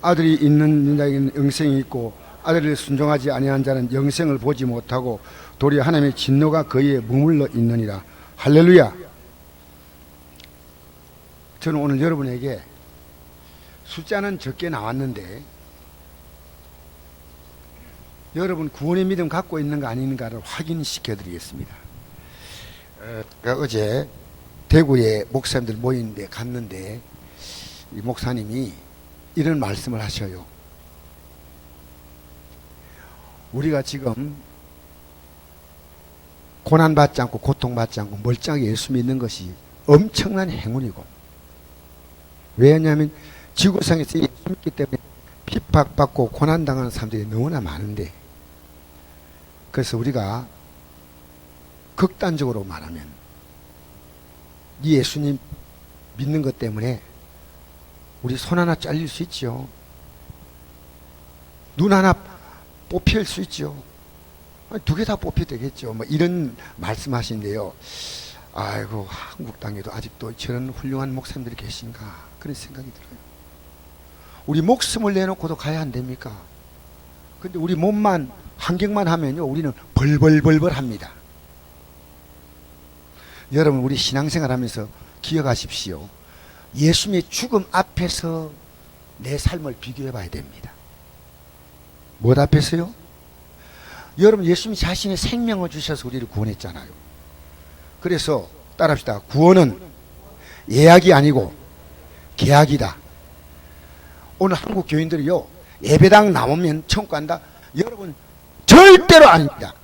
아들이 있는 자에게는 영생이 있고 아들을 순종하지 아니한 자는 영생을 보지 못하고 도리어 하나님의 진노가 그에게 머물러 있느니라. 할렐루야. 저는 오늘 여러분에게 숫자는 적게 나왔는데 여러분 구원의 믿음 갖고 있는가 아닌가를 확인시켜 드리겠습니다. 어제 대구에 목사님들 모이는데 갔는데 이 목사님이 이런 말씀을 하셔요. 우리가 지금 고난받지 않고 고통받지 않고 멀쩡하게 예수 믿는 것이 엄청난 행운이고, 왜냐하면 지구상에서 예수 믿기 때문에 핍박받고 고난당하는 사람들이 너무나 많은데, 그래서 우리가 극단적으로 말하면 이 예수님 믿는 것 때문에 우리 손 하나 잘릴 수 있죠. 눈 하나 뽑힐 수 있죠. 두 개 다 뽑혀야 되겠죠. 뭐 이런 말씀하신데요. 아이고, 한국 땅에도 아직도 저런 훌륭한 목사님들이 계신가 그런 생각이 들어요. 우리 목숨을 내놓고도 가야 안 됩니까? 근데 우리 몸만 환경만 하면요 우리는 벌벌벌벌 합니다. 여러분, 우리 신앙생활 하면서 기억하십시오. 예수님의 죽음 앞에서 내 삶을 비교해 봐야 됩니다. 뭐 앞에서요? 여러분, 예수님이 자신의 생명을 주셔서 우리를 구원했잖아요. 그래서 따라합시다. 구원은 예약이 아니고 계약이다. 오늘 한국 교인들이요, 예배당 나오면 천국 간다. 여러분, 절대로 아닙니다.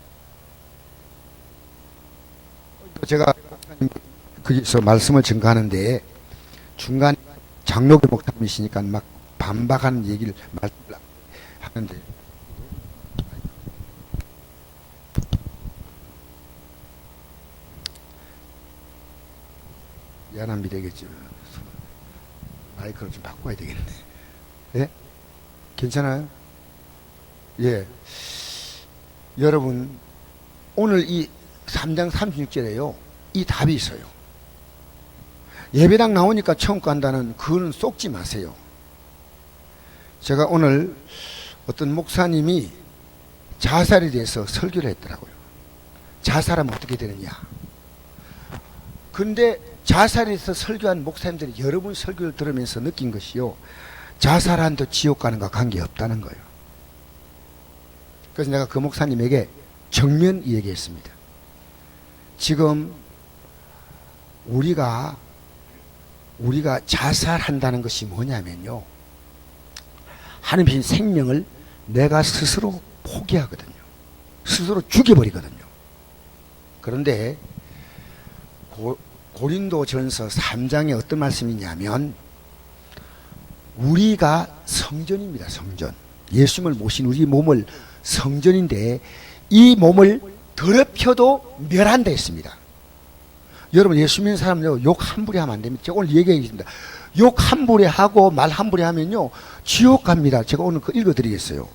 제가 거기서 말씀을 증거하는데 중간에 장로교 목사님이시니까 막 반박하는 얘기를 하는데, 미안한 미래겠죠. 마이크를 좀 바꿔야 되겠네. 예? 괜찮아요? 예. 여러분, 오늘 이 3장 36절에요, 이 답이 있어요. 예배당 나오니까 천국 간다는 그거는 쏙지 마세요. 제가 오늘 어떤 목사님이 자살에 대해서 설교를 했더라고요. 자살하면 어떻게 되느냐. 근데 자살에서 설교한 목사님들이 여러분 설교를 들으면서 느낀 것이요, 자살한도 지옥 가는 거 관계없다는 거예요. 그래서 내가 그 목사님에게 정면 얘기했습니다. 지금 우리가 자살한다는 것이 뭐냐면요, 하나님의 생명을 내가 스스로 포기하거든요. 스스로 죽여버리거든요. 그런데 고린도전서 3장에 어떤 말씀이냐면, 우리가 성전입니다. 성전. 예수님을 모신 우리 몸을 성전인데 이 몸을 더럽혀도 멸한다 했습니다. 여러분, 예수 믿는 사람은요, 욕 함부로 하면 안 됩니다. 제가 오늘 얘기하겠습니다. 욕 함부로 하고 말 함부로 하면요 지옥 갑니다. 제가 오늘 그 읽어드리겠어요.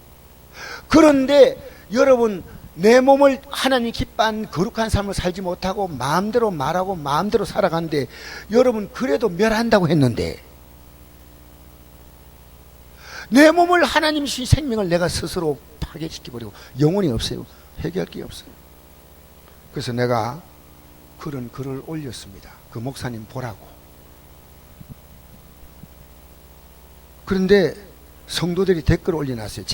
그런데 여러분, 내 몸을 하나님 기뻐한 거룩한 삶을 살지 못하고 마음대로 말하고 마음대로 살아가는데, 여러분 그래도 멸한다고 했는데, 내 몸을 하나님 주신 생명을 내가 스스로 파괴시켜버리고 영혼이 없어요. 해결할 게 없어요. 그래서 내가 그런 글을 올렸습니다. 그 목사님 보라고. 그런데 성도들이 댓글을 올려놨어요.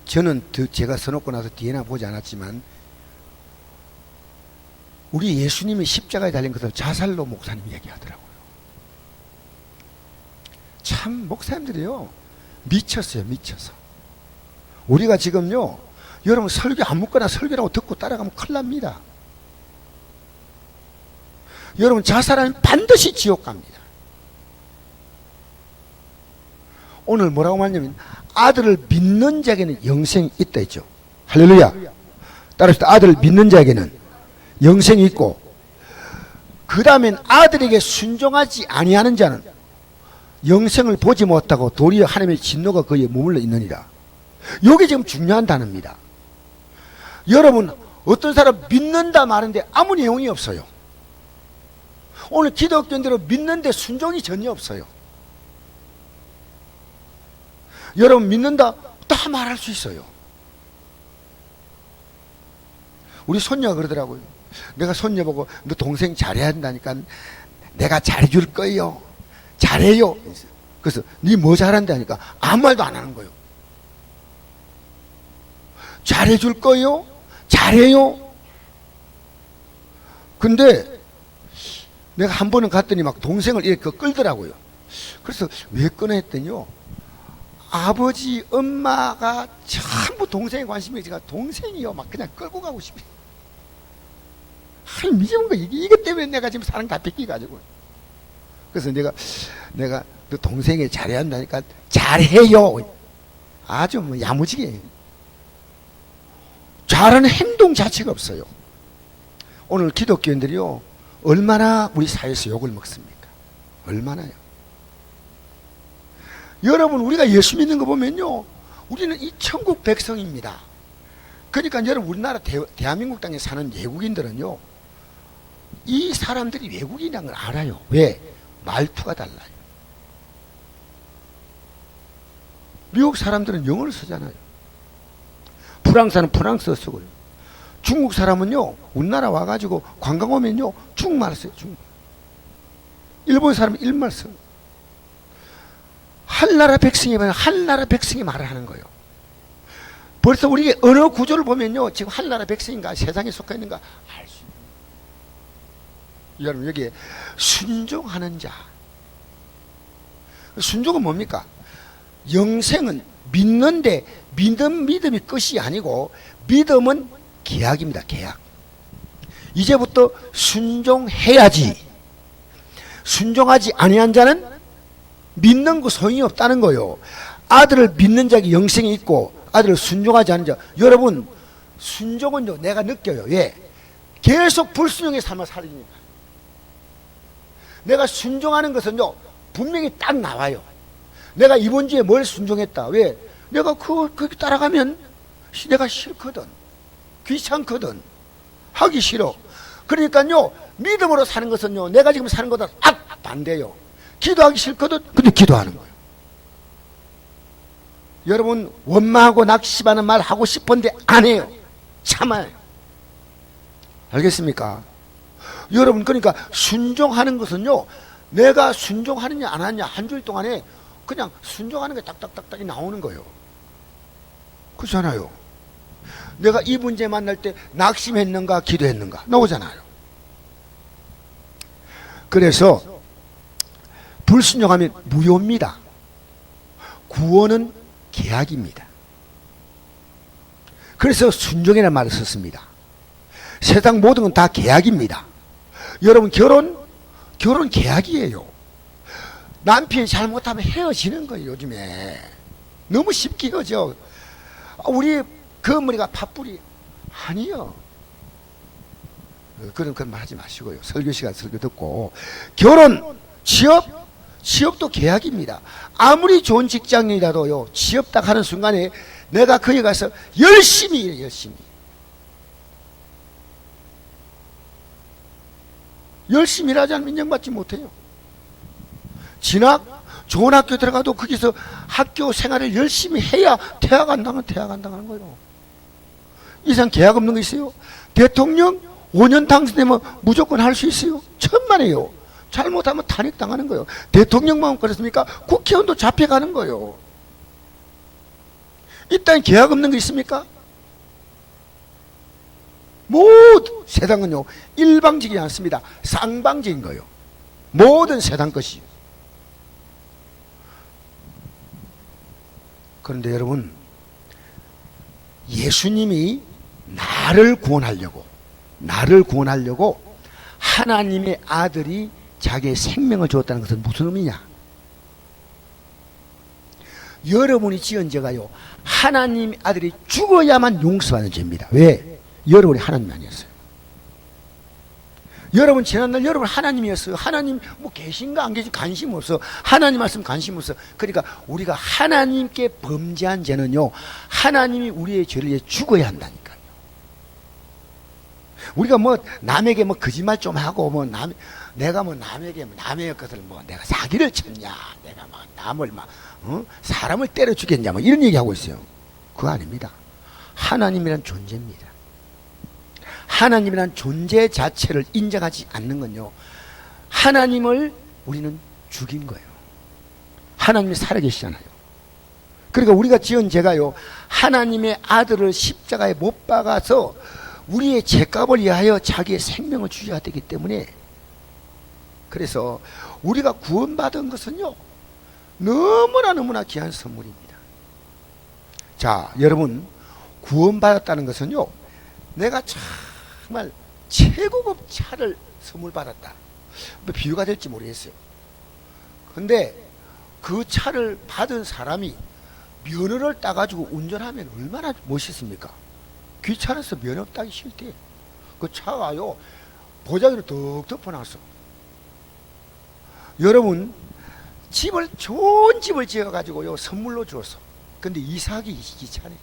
저는 제가 써놓고 나서 뒤에나 보지 않았지만, 우리 예수님이 십자가에 달린 것을 자살로 목사님이 얘기하더라고요. 참 목사님들이요 미쳤어요. 미쳐서. 우리가 지금요, 여러분 설교 아무거나 설교라고 듣고 따라가면 큰일 납니다. 여러분, 자살하면 반드시 지옥 갑니다. 오늘 뭐라고 말하냐면, 아들을 믿는 자에게는 영생이 있다 했죠. 할렐루야. 따라서 아들을 믿는 자에게는 영생이 있고, 그 다음엔 아들에게 순종하지 아니하는 자는 영생을 보지 못하고 도리어 하나님의 진노가 그에 머물러 있느니라. 이게 지금 중요한 단어입니다. 여러분, 어떤 사람 믿는다 말하는데 아무 내용이 없어요. 오늘 기독교인들은 믿는데 순종이 전혀 없어요. 여러분 믿는다? 다 말할 수 있어요. 우리 손녀가 그러더라고요. 내가 손녀 보고 너 동생 잘해야 한다니까 내가 잘해줄 거예요. 잘해요. 그래서 니 뭐 잘한다니까 아무 말도 안 하는 거예요. 잘해줄 거예요? 잘해요? 근데 내가 한 번은 갔더니 막 동생을 이렇게 끌더라고요. 그래서 왜 끊어 했더니요, 아버지 엄마가 전부 동생에 관심이 있으니까 동생이요 막 그냥 끌고 가고 싶어요. 아니 미정한 거 이것 때문에 내가 지금 사랑 다 뺏기가지고. 그래서 내가 너 동생이 잘해야 한다니까 잘해요. 아주 뭐 야무지게 잘하는 행동 자체가 없어요. 오늘 기독교인들이요 얼마나 우리 사회에서 욕을 먹습니까? 얼마나요? 여러분 우리가 예수 믿는 거 보면요 우리는 이 천국 백성입니다. 그러니까 여러분 우리나라 대한민국 땅에 사는 외국인들은요 이 사람들이 외국인이라는 걸 알아요. 왜? 말투가 달라요. 미국 사람들은 영어를 쓰잖아요. 프랑스는 프랑스어 쓰고요. 중국 사람은요 우리나라 와가지고 관광 오면요 중국말 써요. 중국. 일본 사람은 일본말 써요. 한나라 백성이면 한나라 백성이 말을 하는 거예요. 벌써 우리의 언어 구조를 보면요 지금 한나라 백성인가 세상에 속해 있는가 알 수 있는. 여러분 여기에 순종하는 자. 순종은 뭡니까? 영생은 믿는데 믿음이 끝이 아니고 믿음은 계약입니다. 계약. 이제부터 순종해야지. 순종하지 아니한 자는 믿는 거 소용이 없다는 거요. 아들을 믿는 자에게 영생이 있고 아들을 순종하지 않은 자. 여러분 순종은요 내가 느껴요. 예. 계속 불순종의 삶을 살으니까. 내가 순종하는 것은요 분명히 딱 나와요. 내가 이번 주에 뭘 순종했다. 왜? 내가 그렇게 따라가면 내가 싫거든. 귀찮거든. 하기 싫어. 그러니까요 믿음으로 사는 것은요 내가 지금 사는 것보다 반대요. 기도하기 싫거든. 근데 기도하는 거예요. 여러분 원망하고 낙심하는 말 하고 싶은데 안 해요. 참아요. 알겠습니까? 여러분 그러니까 순종하는 것은요 내가 순종하느냐 안 하느냐 한 주일 동안에 그냥 순종하는 게 딱딱딱딱이 나오는 거예요. 그렇잖아요. 내가 이 문제 만날 때 낙심했는가 기도했는가 나오잖아요. 그래서 불순종하면 무효입니다. 구원은 계약입니다. 그래서 순종이라는 말을 썼습니다. 세상 모든 건 다 계약입니다. 여러분 결혼 계약이에요. 남편이 잘못하면 헤어지는 거예요. 요즘에 너무 쉽게 헤어져. 우리 거머리가 팥불이 아니요. 그런 말 하지 마시고요. 설교 시간 설교 듣고. 결혼, 취업도 계약입니다. 아무리 좋은 직장이라도요 취업 딱 하는 순간에 내가 거기 가서 열심히 일해요. 열심히 일하지 않으면 인정받지 못해요. 진학, 좋은 학교 들어가도 거기서 학교 생활을 열심히 해야 퇴학 안 당하는 거예요. 이상 계약 없는 거 있어요? 대통령 5년 당선되면 무조건 할 수 있어요? 천만에요. 잘못하면 탄핵당하는 거예요. 대통령만 그렇습니까? 국회의원도 잡혀가는 거예요. 일단 계약 없는 거 있습니까? 모든 세상은요 일방적이지 않습니다. 쌍방적인 거예요. 모든 세상 것이. 그런데 여러분 예수님이 나를 구원하려고 하나님의 아들이 자기의 생명을 주었다는 것은 무슨 의미냐? 여러분이 지은 죄가요 하나님의 아들이 죽어야만 용서받는 죄입니다. 왜? 여러분이 하나님이 아니었어요. 여러분 지난날 여러분 하나님이었어요. 하나님 뭐 계신가 안 계신가 관심 없어. 하나님 말씀 관심 없어. 그러니까 우리가 하나님께 범죄한 죄는요 하나님이 우리의 죄를 위해 죽어야 한다니까요. 우리가 뭐 남에게 뭐 거짓말 좀 하고 뭐 내가 뭐 남의 것을 뭐 내가 사기를 쳤냐, 내가 막 남을 막 사람을 때려 죽겠냐, 뭐 이런 얘기하고 있어요. 그거 아닙니다. 하나님이란 존재입니다. 하나님이란 존재 자체를 인정하지 않는 건요, 하나님을 우리는 죽인 거예요. 하나님이 살아계시잖아요. 그러니까 우리가 지은 죄가요, 하나님의 아들을 십자가에 못 박아서 우리의 죄값을 위하여 자기의 생명을 주셔야 되기 때문에, 그래서 우리가 구원받은 것은요, 너무나 귀한 선물입니다. 자, 여러분, 구원받았다는 것은요, 내가 정말 최고급 차를 선물 받았다, 뭐 비유가 될지 모르겠어요. 근데 그 차를 받은 사람이 면허를 따가지고 운전하면 얼마나 멋있습니까? 귀찮아서 면허 따기 싫대. 그 차가요, 보자기로 덕 덮어놨어. 여러분, 좋은 집을 지어가지고요, 선물로 주었어. 근데 이사하기 귀찮네.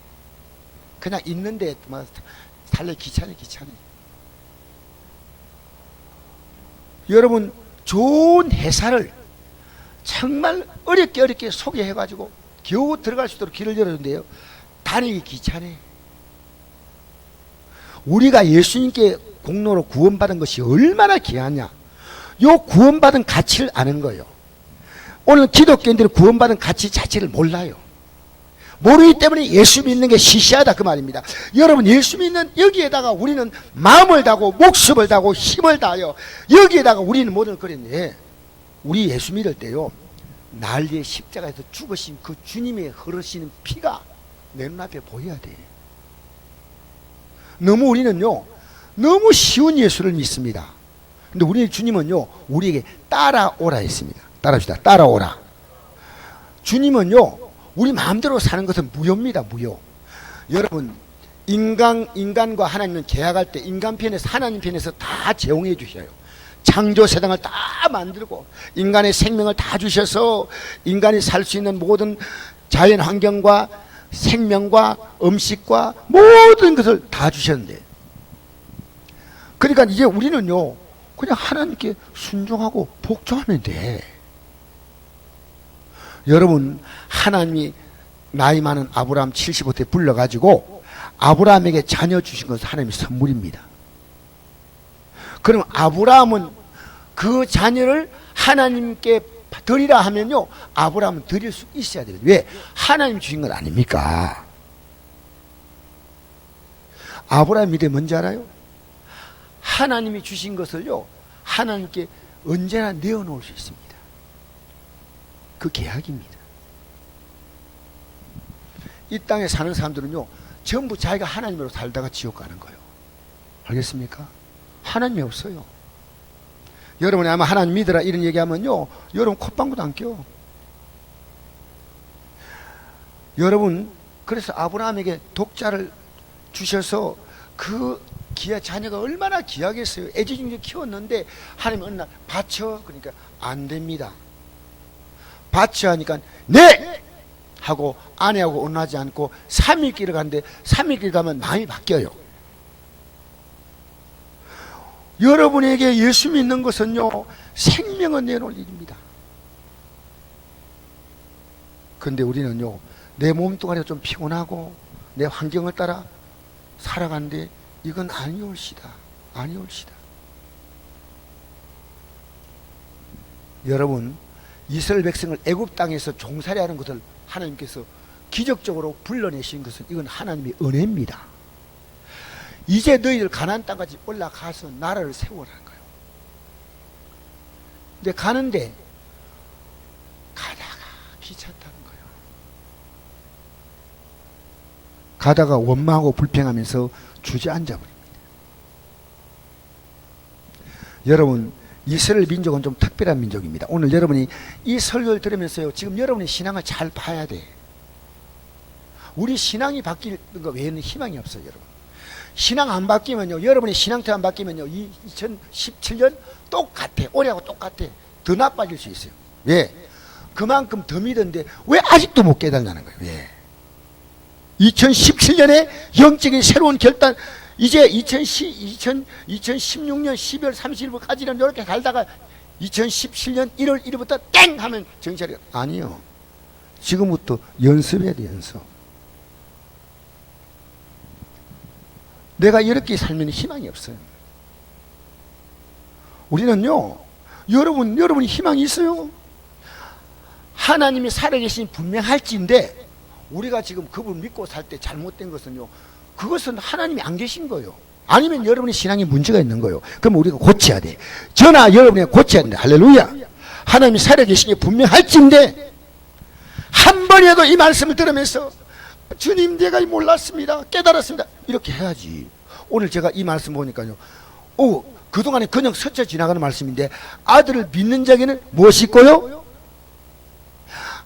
그냥 있는데 막 살래 귀찮네. 여러분, 좋은 회사를 정말 어렵게 소개해가지고 겨우 들어갈 수 있도록 길을 열어준대요. 다니기 귀찮네. 우리가 예수님께 공로로 구원받은 것이 얼마나 귀하냐, 요 구원받은 가치를 아는 거예요. 오늘 기독교인들은 구원받은 가치 자체를 몰라요. 모르기 때문에 예수 믿는 게 시시하다, 그 말입니다. 여러분, 예수 믿는 여기에다가 우리는 마음을 다하고 목숨을 다하고 힘을 다하여 여기에다가 우리는 모든 그랬네. 우리 예수 믿을 때요, 날 위해 십자가에서 죽으신 그 주님의 흐르시는 피가 내 눈앞에 보여야 돼. 우리는요, 너무 쉬운 예수를 믿습니다. 근데 우리 주님은요, 우리에게 따라오라 했습니다. 따라합시다. 따라오라. 주님은요, 우리 마음대로 사는 것은 무효입니다. 무효. 여러분, 인간과 하나님은 계약할 때 인간 편에서 하나님 편에서 다 제공해 주셔요. 창조 세상을 다 만들고 인간의 생명을 다 주셔서 인간이 살 수 있는 모든 자연 환경과 생명과 음식과 모든 것을 다 주셨는데, 그러니까 이제 우리는요, 그냥 하나님께 순종하고 복종하면 돼. 여러분, 하나님이 나이 많은 아브라함 75세 불러가지고 아브라함에게 자녀 주신 것은 하나님의 선물입니다. 그럼 아브라함은 그 자녀를 하나님께 드리라 하면요, 아브라함은 드릴 수 있어야 돼요. 왜? 하나님 주신 건 아닙니까? 아브라함 믿음이 뭔지 알아요? 하나님이 주신 것을요, 하나님께 언제나 내어놓을 수 있습니다. 그 계약입니다. 이 땅에 사는 사람들은요, 전부 자기가 하나님으로 살다가 지옥 가는 거예요. 알겠습니까? 하나님이 없어요. 여러분이 아마 하나님 믿으라 이런 얘기하면요, 여러분 콧방구도 안 껴. 여러분, 그래서 아브라함에게 독자를 주셔서 그 자녀가 얼마나 귀하겠어요. 애지중지 키웠는데 하나님 어느 날 바쳐, 그러니까 안 됩니다. 바쳐 하니까 네! 하고 아내하고 언하지 않고 3일길을 가는데 3일길 가면 마음이 바뀌어요. 여러분에게 예수 믿는 것은요, 생명을 내놓을 일입니다. 근데 우리는요, 내 몸뚱아리가 좀 피곤하고 내 환경을 따라 살아가는데 이건 아니올시다. 여러분, 이스라엘 백성을 애굽 땅에서 종살이하는 것을 하나님께서 기적적으로 불러내신 것은 이건 하나님의 은혜입니다. 이제 너희들 가나안 땅까지 올라가서 나라를 세우라는 거예요. 근데 가는데 가다가 귀찮다는 거예요. 가다가 원망하고 불평하면서 주저앉아 버립니다. 여러분, 이스라엘 민족은 좀 특별한 민족입니다. 오늘 여러분이 이 설교를 들으면서요, 지금 여러분의 신앙을 잘 봐야 돼. 우리 신앙이 바뀌는 거 외에는 희망이 없어요. 여러분, 신앙 안 바뀌면요, 여러분의 신앙태 안 바뀌면요, 2017년 똑같아. 올해하고 똑같아. 더 나빠질 수 있어요. 왜? 그만큼 더 믿었는데 왜 아직도 못 깨달냐는 거예요. 왜? 2017년에 영적인 새로운 결단, 이제 2016년 12월 30일까지는 이렇게 살다가 2017년 1월 1일부터 땡 하면 정신 차려. 아니요. 지금부터 연습해야 돼, 연습. 내가 이렇게 살면 희망이 없어요. 우리는요, 여러분이 희망이 있어요. 하나님이 살아계신 분명할지인데, 우리가 지금 그분 믿고 살 때 잘못된 것은요, 그것은 하나님이 안 계신 거예요. 아니면 여러분의 신앙에 문제가 있는 거예요. 그럼 우리가 고쳐야 돼. 저나 여러분이 고쳐야 된다. 할렐루야. 하나님이 살아계신 게 분명할지인데, 한 번이라도 이 말씀을 들으면서 주님 내가 몰랐습니다, 깨달았습니다, 이렇게 해야지. 오늘 제가 이 말씀 보니까요, 그동안에 그냥 스쳐 지나가는 말씀인데, 아들을 믿는 자에게는 무엇이 있고요?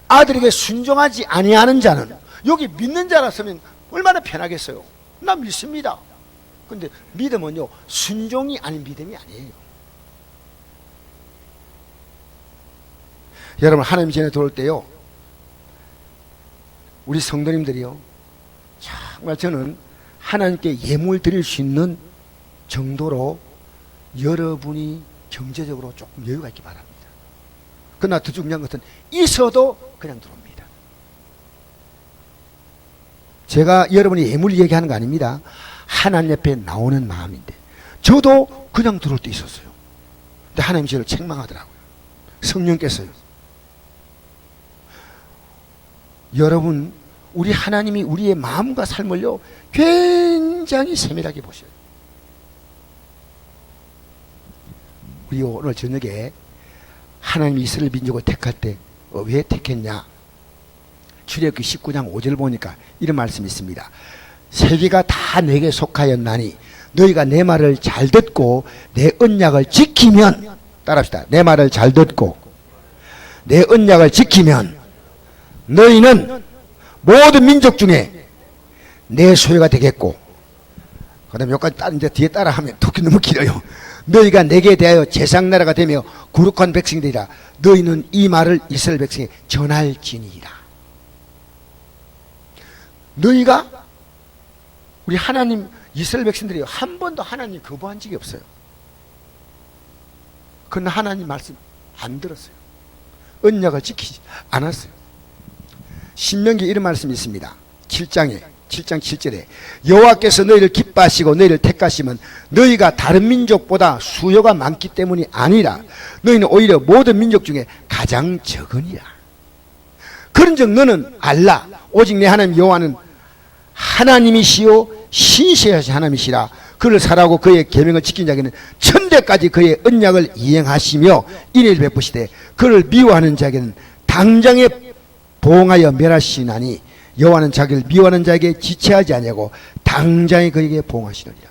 아들에게 순종하지 아니하는 자는, 여기 믿는 자라서면 얼마나 편하겠어요. 난 믿습니다. 근데 믿음은요, 순종이 아닌 믿음이 아니에요. 여러분, 하나님 전에 들어올 때요, 우리 성도님들이요, 정말 저는 하나님께 예물 드릴 수 있는 정도로 여러분이 경제적으로 조금 여유가 있기 바랍니다. 그러나 더 중요한 것은 있어도 그냥 들어옵니다. 제가 여러분이 예물 얘기하는 거 아닙니다. 하나님 옆에 나오는 마음인데, 저도 그냥 들어올 때 있었어요. 근데 하나님이 저를 책망하더라고요. 성령께서요. 여러분, 우리 하나님이 우리의 마음과 삶을요, 굉장히 세밀하게 보셔요. 우리 오늘 저녁에 하나님이 이스라엘 민족을 택할 때 왜 택했냐? 출애굽기 19장 5절 보니까 이런 말씀이 있습니다. 세계가 다 내게 속하였나니 너희가 내 말을 잘 듣고 내 언약을 지키면, 따라합시다. 내 말을 잘 듣고 내 언약을 지키면 너희는 모든 민족 중에 내 소유가 되겠고, 그 다음에 여기까지 이제 뒤에 따라하면 독이 너무 길어요. 너희가 내게 대하여 제상나라가 되며 거룩한 백성이 되리라. 너희는 이 말을 이스라엘 백성에 전할지니라. 너희가, 우리 하나님 이스라엘 백성들이 한 번도 하나님 거부한 적이 없어요. 그러나 하나님 말씀 안 들었어요. 언약을 지키지 않았어요. 신명기 이런 말씀이 있습니다. 7장 7절에 여호와께서 너희를 기뻐하시고 너희를 택하시면 너희가 다른 민족보다 수요가 많기 때문이 아니라 너희는 오히려 모든 민족 중에 가장 적으니라. 그런즉 너는 알라, 오직 내 하나님 여호와는 하나님이시요 신실하신 하나님이시라. 그를 사랑하고 그의 계명을 지킨 자에게는 천대까지 그의 언약을 이행하시며 인애를 베푸시되 그를 미워하는 자에게는 당장에 보응하여 멸하시나니 여호와는 자기를 미워하는 자에게 지체하지 아니하고 당장에 그에게 보응하시느니라.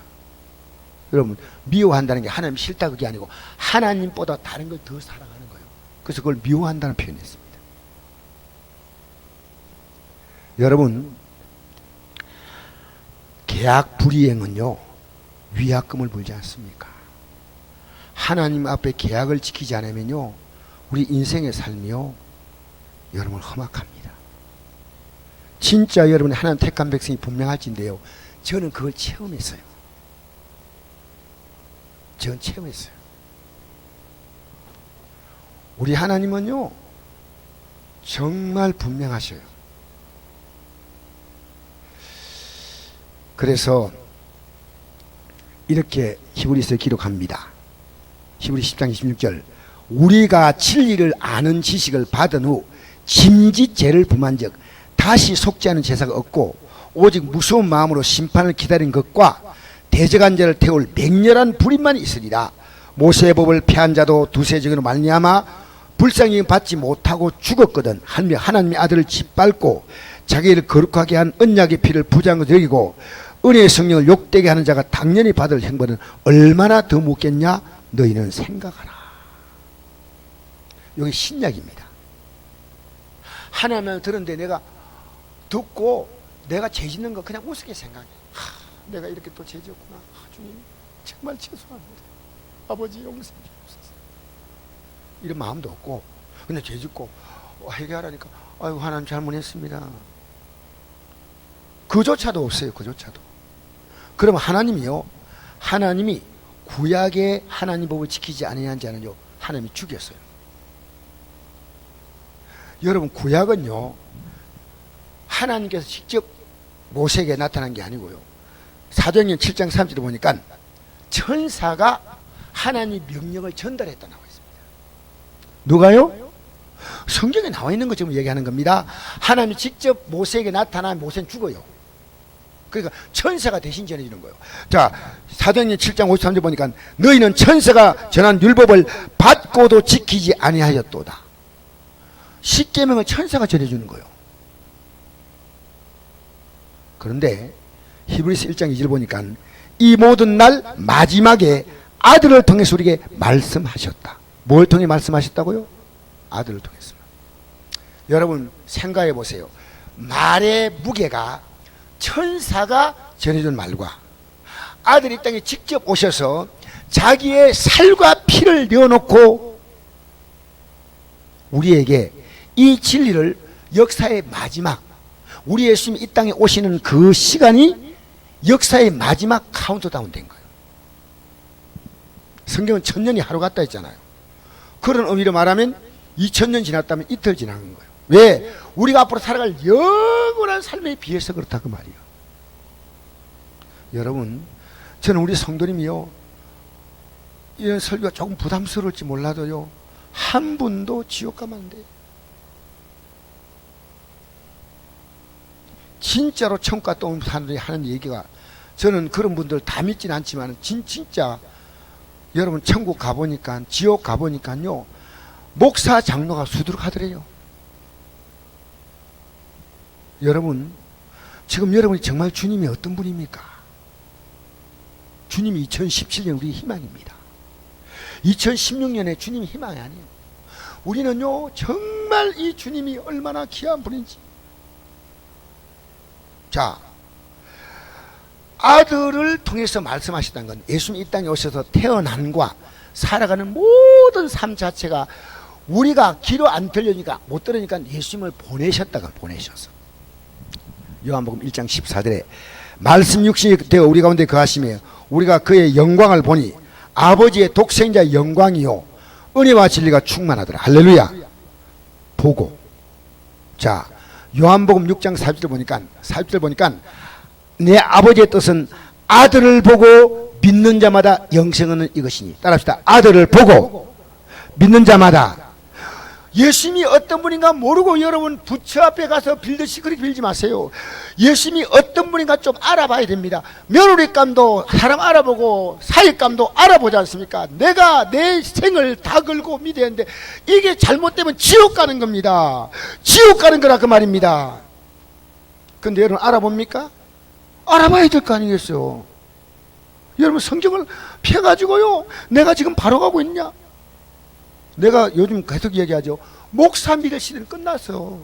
여러분, 미워한다는 게 하나님 싫다 그게 아니고 하나님보다 다른 걸 더 사랑하는 거예요. 그래서 그걸 미워한다는 표현했습니다. 여러분, 계약 불이행은요, 위약금을 물지 않습니까? 하나님 앞에 계약을 지키지 않으면요, 우리 인생의 삶이요, 여러분 험악합니다. 진짜 여러분이 하나님 택한 백성이 분명할진데요, 저는 그걸 체험했어요. 저는 체험했어요. 우리 하나님은요, 정말 분명하셔요. 그래서 이렇게 히브리서에 기록합니다. 히브리 10장 26절, 우리가 진리를 아는 지식을 받은 후 짐짓 죄를 범한 적 다시 속지 않은 제사가 없고 오직 무서운 마음으로 심판을 기다린 것과 대적한 자를 태울 맹렬한 불임만 있으리라. 모세의 법을 폐한 자도 두세 증으로 말미암아 불쌍히 받지 못하고 죽었거든. 하며 하나님의 아들을 짓밟고 자기를 거룩하게 한 언약의 피를 부정하고 여기고 은혜의 성령을 욕되게 하는 자가 당연히 받을 형벌은 얼마나 더 묻겠냐 너희는 생각하라. 여기 신약입니다. 하나님을 들었는데 내가 듣고 내가 죄 짓는 거 그냥 우습게 생각해. 내가 이렇게 또 죄 지었구나. 주님 정말 죄송합니다. 아버지 용서해 주옵소서. 이런 마음도 없고 그냥 죄 짓고 회개하라니까 아이고 하나님 잘못했습니다. 그조차도 없어요. 그조차도. 그럼 하나님이 구약의 하나님 법을 지키지 아니한 자는요, 하나님이 죽였어요. 여러분, 구약은요, 하나님께서 직접 모세에게 나타난 게 아니고요, 사도행전 7장 3절에 보니까 천사가 하나님 명령을 전달했다 나와 있습니다. 누가요? 성경에 나와 있는 것처럼 얘기하는 겁니다. 하나님이 직접 모세에게 나타나면 모세는 죽어요. 그러니까 천사가 대신 전해주는 거예요. 자, 사도행전 7장 53절 보니까 너희는 천사가 전한 율법을 받고도 지키지 아니하였도다. 십계명을 천사가 전해주는 거예요. 그런데 히브리서 1장 2절 보니까 이 모든 날 마지막에 아들을 통해서 우리에게 말씀하셨다. 뭘 통해 말씀하셨다고요? 아들을 통해서. 여러분 생각해 보세요. 말의 무게가 천사가 전해준 말과 아들이 땅에 직접 오셔서 자기의 살과 피를 내어놓고 우리에게 이 진리를 역사의 마지막, 우리 예수님이 이 땅에 오시는 그 시간이 역사의 마지막 카운트다운 된 거예요. 성경은 1000년이 하루 같다 했잖아요. 그런 의미로 말하면 2000년 지났다면 이틀 지나는 거예요. 왜? 우리가 앞으로 살아갈 영원한 삶에 비해서 그렇다 그 말이에요. 여러분, 저는 우리 성도님이요, 이런 설교가 조금 부담스러울지 몰라도요, 한 분도 지옥 가면 안 돼요. 진짜로 천국 갔다 온 사람들이 하는 얘기가, 저는 그런 분들 다 믿지는 않지만 진짜 여러분 천국 가보니까, 지옥 가보니까요, 목사 장로가 수두룩 하더래요. 여러분, 지금 여러분이 정말 주님이 어떤 분입니까? 주님이 2017년 우리 희망입니다. 2016년에 주님이 희망이 아니에요. 우리는요, 정말 이 주님이 얼마나 귀한 분인지. 자, 아들을 통해서 말씀하셨다는 건 예수님이 이 땅에 오셔서 태어난과 살아가는 모든 삶 자체가 우리가 귀로 안 들려니까, 못 들으니까 예수님을 보내셨다가 보내셔서. 요한복음 1장 14절에 말씀 육신이 되어 우리 가운데 거하시며 우리가 그의 영광을 보니 아버지의 독생자의 영광이요 은혜와 진리가 충만하더라. 할렐루야. 보고. 자, 요한복음 6장 40절 보니까 내 아버지의 뜻은 아들을 보고 믿는 자마다 영생 얻는 이것이니. 따라합시다. 아들을 보고 믿는 자마다. 예수님이 어떤 분인가 모르고 여러분 부처 앞에 가서 빌듯이 그렇게 빌지 마세요. 예수님이 어떤 분인가 좀 알아봐야 됩니다. 며느리감도 사람 알아보고 사익감도 알아보지 않습니까? 내가 내 생을 다 걸고 믿어야 하는데 이게 잘못되면 지옥 가는 겁니다. 지옥 가는 거라 그 말입니다. 근데 여러분 알아봅니까? 알아봐야 될 거 아니겠어요? 여러분 성경을 펴가지고요, 내가 지금 바로 가고 있냐? 내가 요즘 계속 얘기하죠. 목사 믿을 시대는 끝났어.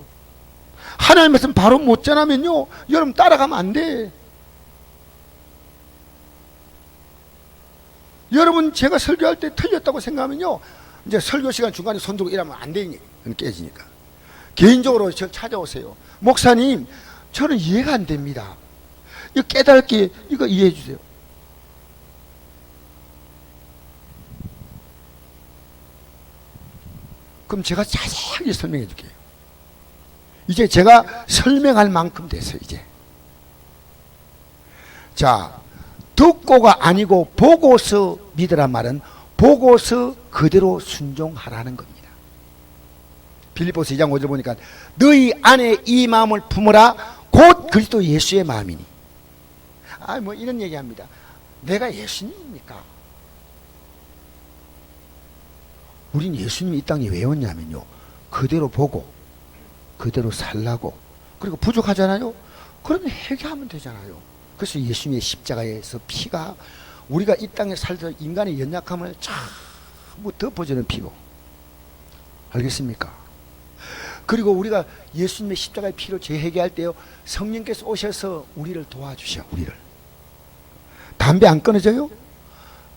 하나님 말씀 바로 못 전하면요, 여러분 따라가면 안 돼. 여러분 제가 설교할 때 틀렸다고 생각하면요, 이제 설교 시간 중간에 손 들고 이러면 안 되니, 깨지니까. 개인적으로 저 찾아오세요. 목사님, 저는 이해가 안 됩니다. 이거 깨닫게, 이거 이해해 주세요. 그럼 제가 자세하게 설명해 줄게요. 이제 제가 설명할 만큼 됐어요, 이제. 자, 듣고가 아니고 보고서 믿으란 말은 보고서 그대로 순종하라는 겁니다. 빌립보서 2장 5절 보니까 너희 안에 이 마음을 품으라 곧 그리스도 예수의 마음이니. 아, 뭐 이런 얘기합니다. 내가 예수님입니까? 우린 예수님이 이 땅에 왜 왔냐면요, 그대로 보고 그대로 살라고. 그리고 부족하잖아요, 그러면 회개하면 되잖아요. 그래서 예수님의 십자가에서 피가 우리가 이 땅에 살면서 인간의 연약함을 전부 덮어주는 피고. 알겠습니까? 그리고 우리가 예수님의 십자가의 피로 재회개할 때요, 성령께서 오셔서 우리를 도와주셔. 우리를. 담배 안 끊어져요?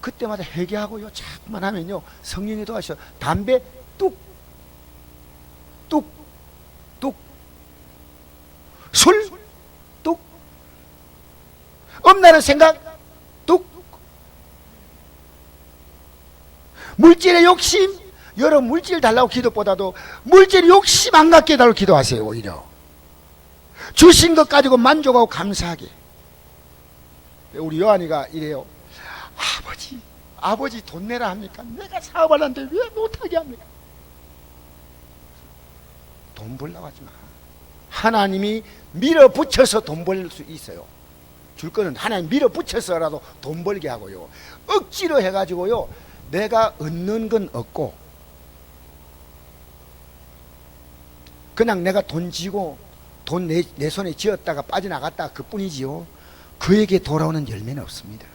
그때마다 회개하고요, 자꾸만 하면요, 성령이 도와주셔. 담배 뚝 술 뚝, 없나는 생각 물질의 욕심, 여러분 물질 달라고 기도보다도 물질 욕심 안 갖게 해달라고 기도하세요. 오히려 주신 것 가지고 만족하고 감사하게. 우리 요한이가 이래요. 아버지 돈 내라 합니까? 내가 사업하려는데 왜 못하게 합니까? 돈 벌라고 하지 마. 하나님이 밀어붙여서 돈 벌 수 있어요. 줄 거는 하나님 밀어붙여서라도 돈 벌게 하고요. 억지로 해가지고요, 내가 얻는 건 없고 그냥 내가 돈 쥐고 돈 내 손에 쥐었다가 빠져나갔다 그뿐이지요. 그에게 돌아오는 열매는 없습니다.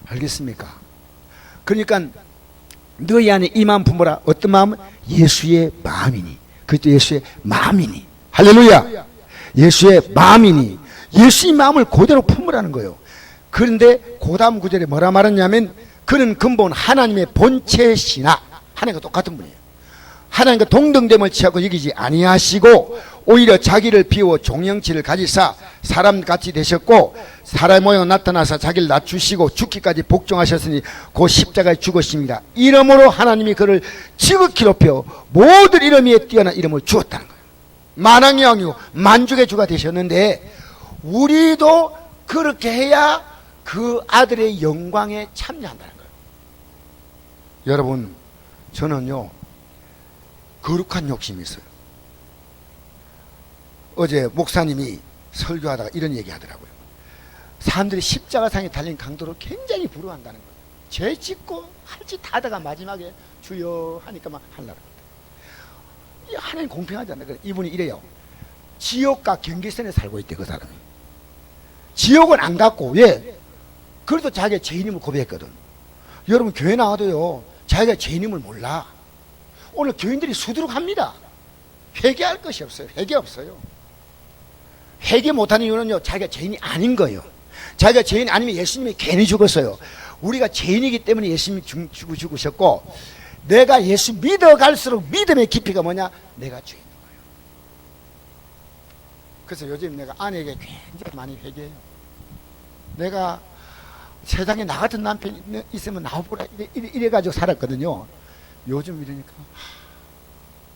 알겠습니까? 그러니까 너희 안에 이 마음 품어라. 어떤 마음? 예수의 마음이니. 그것도 예수의 마음이니. 할렐루야. 예수의 마음이니. 예수의 마음을 그대로 품으라는 거예요. 그런데 그 다음 구절에 뭐라 말했냐면, 그는 근본 하나님의 본체시나, 하나님과 똑같은 분이에요. 하나님과 동등됨을 취하고 여기지 아니하시고 오히려 자기를 비워 종형체를 가지사 사람같이 되셨고 사람의 모양으로 나타나서 자기를 낮추시고 죽기까지 복종하셨으니 그 십자가에 죽으십니다. 이름으로 하나님이 그를 지극히 높여 모든 이름 위에 뛰어난 이름을 주었다는 거예요. 만왕의 왕이고 만족의 주가 되셨는데, 우리도 그렇게 해야 그 아들의 영광에 참여한다는 거예요. 여러분, 저는요 거룩한 욕심이 있어요. 어제 목사님이 설교하다가 이런 얘기 하더라고요. 사람들이 십자가상에 달린 강도를 굉장히 부러워한다는 거예요. 죄 짓고 할 짓 다 하다가 마지막에 주여 하니까 막 하려고 합니다. 하나님 공평하지 않나. 이분이 이래요. 지옥과 경계선에 살고 있대, 그 사람이. 지옥은 안 갔고, 왜? 그래도 자기가 죄인임을 고백했거든. 여러분, 교회 나와도요 자기가 죄인임을 몰라. 오늘 교인들이 수두룩합니다. 회개할 것이 없어요. 회개 없어요. 회개 못하는 이유는요, 자기가 죄인이 아닌 거예요. 자기가 죄인이 아니면 예수님이 괜히 죽었어요. 우리가 죄인이기 때문에 예수님이 죽으셨고, 내가 예수 믿어갈수록 믿음의 깊이가 뭐냐? 내가 죄인인 거예요. 그래서 요즘 내가 아내에게 굉장히 많이 회개해요. 내가 세상에 나 같은 남편 있으면 나와보라 이래가지고 살았거든요. 요즘 이러니까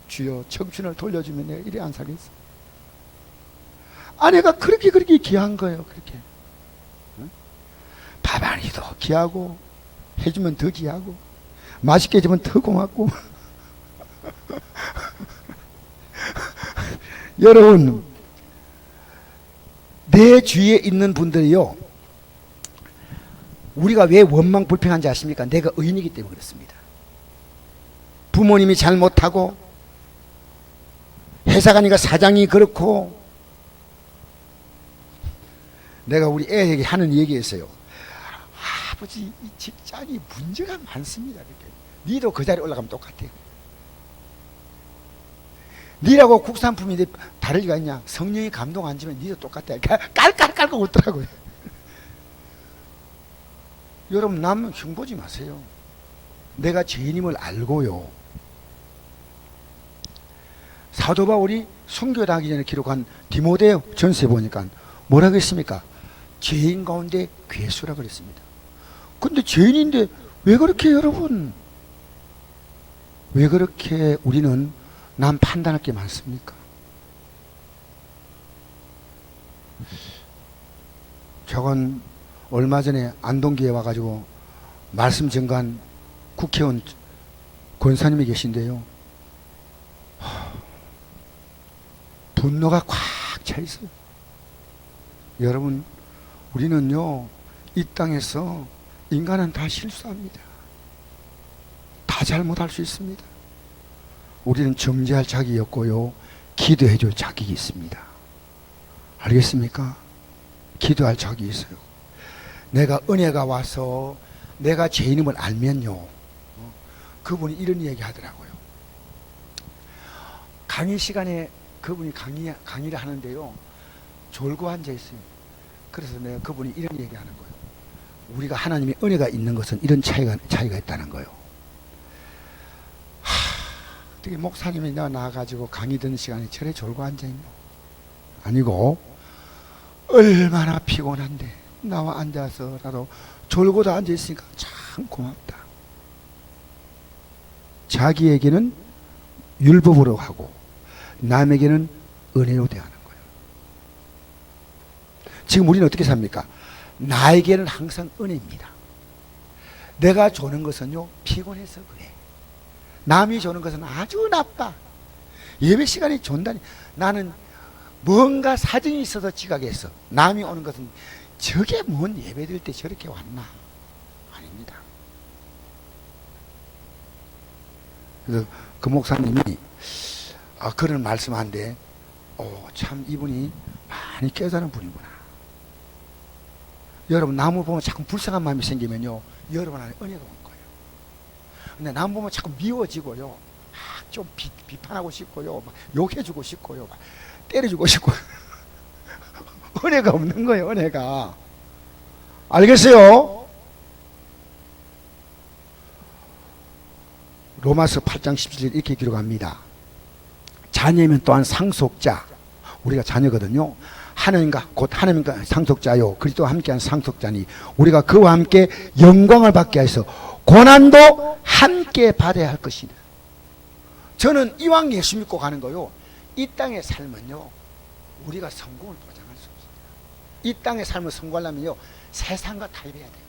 주여 청춘을 돌려주면 내가 이래 안 살겠어. 아내가 그렇게 귀한 거예요. 그렇게 밥 한 끼도 귀하고 해주면 더 귀하고 맛있게 해주면 더 고맙고 여러분, 내 주위에 있는 분들이요, 우리가 왜 원망 불평한지 아십니까? 내가 의인이기 때문에 그렇습니다. 부모님이 잘못하고 회사 가니까 사장이 그렇고, 내가 우리 애에게 하는 얘기였어요. 아버지, 이 직장이 문제가 많습니다. 이렇게. 니도 그 자리에 올라가면 똑같아. 니라고 국산품인데 다를 리가 있냐? 성령이 감동 안 주면 니도 똑같아. 깔깔깔깔 웃더라고요. 여러분, 남 흉보지 마세요. 내가 죄인임을 알고요. 사도 바울이 순교하기 전에 기록한 디모데 전서에 보니까 뭐라고 했습니까? 죄인 가운데 괴수라고 그랬습니다. 근데 죄인인데 왜 그렇게, 여러분, 왜 그렇게 우리는 남 판단할 게 많습니까? 저건 얼마 전에 안동교에 와가지고 말씀 전간 국회의원 권사님이 계신데요, 분노가 꽉 차 있어요. 여러분, 우리는요 이 땅에서 인간은 다 실수합니다. 다 잘못할 수 있습니다. 우리는 정죄할 자격이 없고요, 기도해 줄 자격이 있습니다. 알겠습니까? 기도할 자격이 있어요. 내가 은혜가 와서 내가 죄인임을 알면요, 그분이 이런 얘기 하더라고요. 강의 시간에 그분이 강의를 하는데요, 졸고 앉아 있어요. 그래서 내가 그분이 이런 얘기 하는 거예요. 우리가 하나님의 은혜가 있는 것은 이런 차이가 있다는 거예요. 어떻게 목사님이 나와가지고 강의 듣는 시간에 저래 졸고 앉아있노? 아니고, 얼마나 피곤한데 나와 앉아서라도 졸고도 앉아있으니까 참 고맙다. 자기에게는 율법으로 하고 남에게는 은혜로 대하는 거예요. 지금 우리는 어떻게 삽니까? 나에게는 항상 은혜입니다. 내가 주는 것은요, 피곤해서 그래. 남이 주는 것은 아주 나빠. 예배 시간이 존다니. 나는 뭔가 사정이 있어서 지각했어. 남이 오는 것은 저게 뭔 예배 드릴 때 저렇게 왔나? 아닙니다. 그래서 그 목사님이 그런 말씀한데 참 이분이 많이 깨달은 분이구나. 여러분 나무 보면 자꾸 불쌍한 마음이 생기면요, 여러분 안에 은혜가 온 거예요. 근데 나무 보면 자꾸 미워지고요, 좀 비판하고 싶고요, 막 욕해주고 싶고요, 막 때려주고 싶고 은혜가 없는 거예요. 은혜가. 알겠어요? 로마서 8장 17절 이렇게 기록합니다. 자녀면 또한 상속자. 우리가 자녀거든요. 하나님과 곧 하나님과 상속자요, 그리스도와 함께한 상속자니 우리가 그와 함께 영광을 받게 해서 고난도 함께 받아야 할 것이다. 저는 이왕 예수 믿고 가는 거요, 이 땅의 삶은요 우리가 성공을 보장할 수 없습니다. 이 땅의 삶을 성공하려면요 세상과 타협해야 됩니다.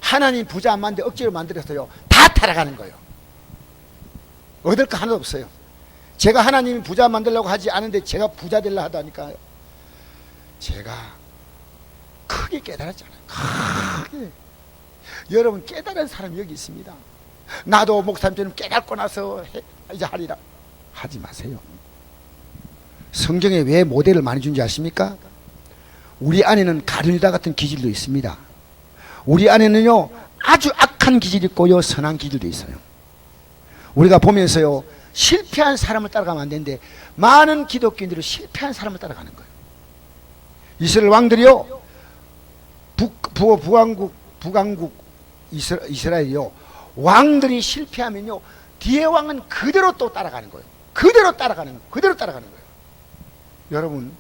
하나님 부자 안 만들 억지로 만들어서요 다 타락하는 거예요. 얻을 거 하나도 없어요. 제가 하나님이 부자 만들려고 하지 않은데 제가 부자 되려 하다니까요. 제가 크게 깨달았잖아요. 크게. 여러분 깨달은 사람이 여기 있습니다. 나도 목사님처럼 깨닫고 나서 이제 하리라 하지 마세요. 성경에 왜 모델을 많이 준지 아십니까? 우리 안에는 가룟유다 같은 기질도 있습니다. 우리 안에는요 아주 악한 기질이 있고요 선한 기질도 있어요. 우리가 보면서요 실패한 사람을 따라가면 안 되는데 많은 기독교인들은 실패한 사람을 따라가는 거예요. 이스라엘 왕들이요 북왕국 이스라엘이요 왕들이 실패하면요 뒤에 왕은 그대로 또 따라가는 거예요. 그대로 따라가는 거예요.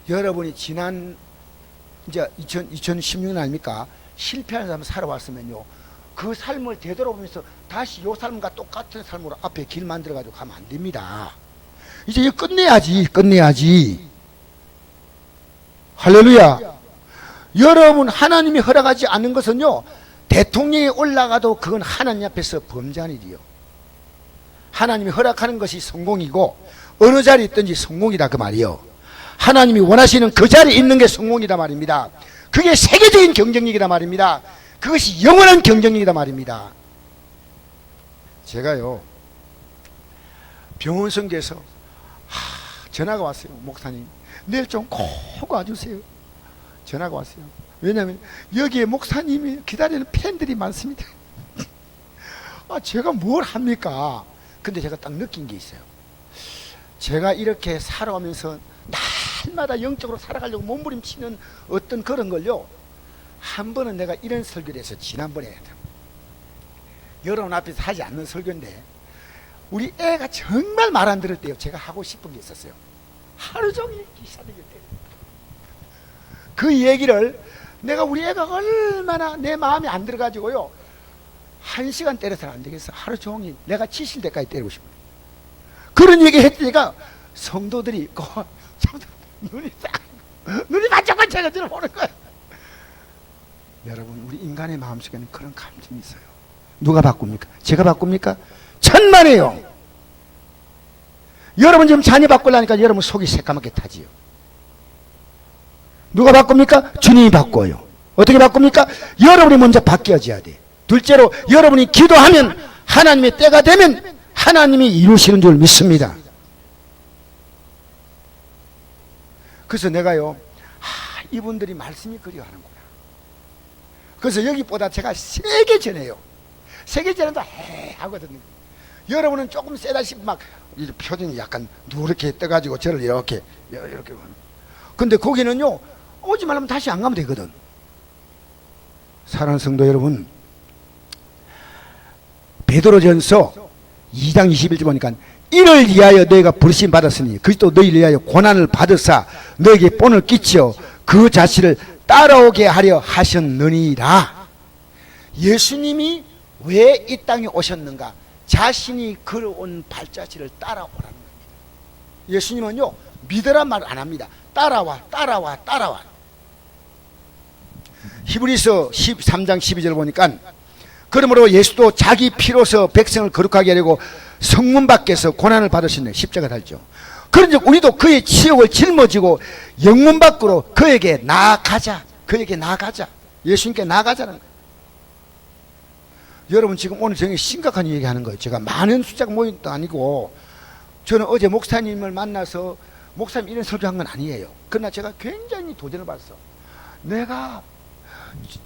여러분이 지난 이제 2016년 아닙니까? 실패하는 사람 살아왔으면요 그 삶을 되돌아보면서 다시 요 삶과 똑같은 삶으로 앞에 길 만들어가지고 가면 안 됩니다. 이제 이거 끝내야지. 할렐루야. 여러분 하나님이 허락하지 않는 것은요 대통령이 올라가도 그건 하나님 앞에서 범죄한 일이요. 하나님이 허락하는 것이 성공이고 어느 자리에 있든지 성공이다 그 말이요. 하나님이 원하시는 그 자리에 있는 게 성공이다 말입니다. 그게 세계적인 경쟁력이다 말입니다. 그것이 영원한 경쟁력이다 말입니다. 제가요 병원 선교에서 전화가 왔어요. 목사님 내일 좀 꼭 와주세요. 전화가 왔어요. 왜냐하면 여기에 목사님이 기다리는 팬들이 많습니다. 제가 뭘 합니까? 근데 제가 딱 느낀 게 있어요. 제가 이렇게 살아오면서 날마다 영적으로 살아가려고 몸부림치는 어떤 그런 걸요 한 번은 내가 이런 설교를 해서 지난번에 여러분 앞에서 하지 않는 설교인데 우리 애가 정말 말 안 들을 때요 제가 하고 싶은 게 있었어요. 하루 종일 기사들일 때 그 얘기를 내가 우리 애가 얼마나 내 마음에 안 들어가지고요 1시간 때려서는 안 되겠어. 하루 종일 내가 지칠 때까지 때리고 싶어요. 그런 얘기 했으니까 성도들이 눈이 반짝반짝 들어보는 거예요. 여러분 우리 인간의 마음속에는 그런 감정이 있어요. 누가 바꿉니까? 제가 바꿉니까? 천만에요. 여러분 지금 자녀 바꾸려니까 여러분 속이 새까맣게 타지요. 누가 바꿉니까? 주님이 바꿔요. 어떻게 바꿉니까? 여러분이 먼저 바뀌어져야 돼. 둘째로 여러분이 기도하면 하나님의 때가 되면 하나님이 이루시는 줄 믿습니다. 그래서 내가요 이분들이 말씀이 그리워하는구나. 그래서 여기보다 제가 세게 전해요. 세게 전해도 하거든요. 여러분은 조금 세다 싶으면 막 표정이 약간 누렇게 떠가지고 저를 이렇게 근데 거기는요 오지 말라면 다시 안 가면 되거든. 사랑하는 성도 여러분, 베드로전서 2장 21절 보니까 이를 위하여 너희가 부르심 받았으니 그리스도 너희를 위하여 고난을 받으사 너희에게 본을 끼치어 그 자신을 따라오게 하려 하셨느니라. 예수님이 왜 이 땅에 오셨는가? 자신이 걸어온 발자취를 따라오라는 겁니다. 예수님은요, 믿으란 말 안 합니다. 따라와, 따라와, 따라와. 히브리서 13장 12절 보니까, 그러므로 예수도 자기 피로서 백성을 거룩하게 하려고 성문 밖에서 고난을 받으셨네. 십자가 달죠. 그런즉 우리도 그의 치욕을 짊어지고 영문 밖으로 그에게 나아가자. 그에게 나아가자. 예수님께 나아가자는 거예요. 여러분, 지금 오늘 저녁에 심각한 얘기 하는 거예요. 제가 많은 숫자가 모인 것도 아니고, 저는 어제 목사님을 만나서 목사님 이런 설교한 건 아니에요. 그러나 제가 굉장히 도전을 받았어. 내가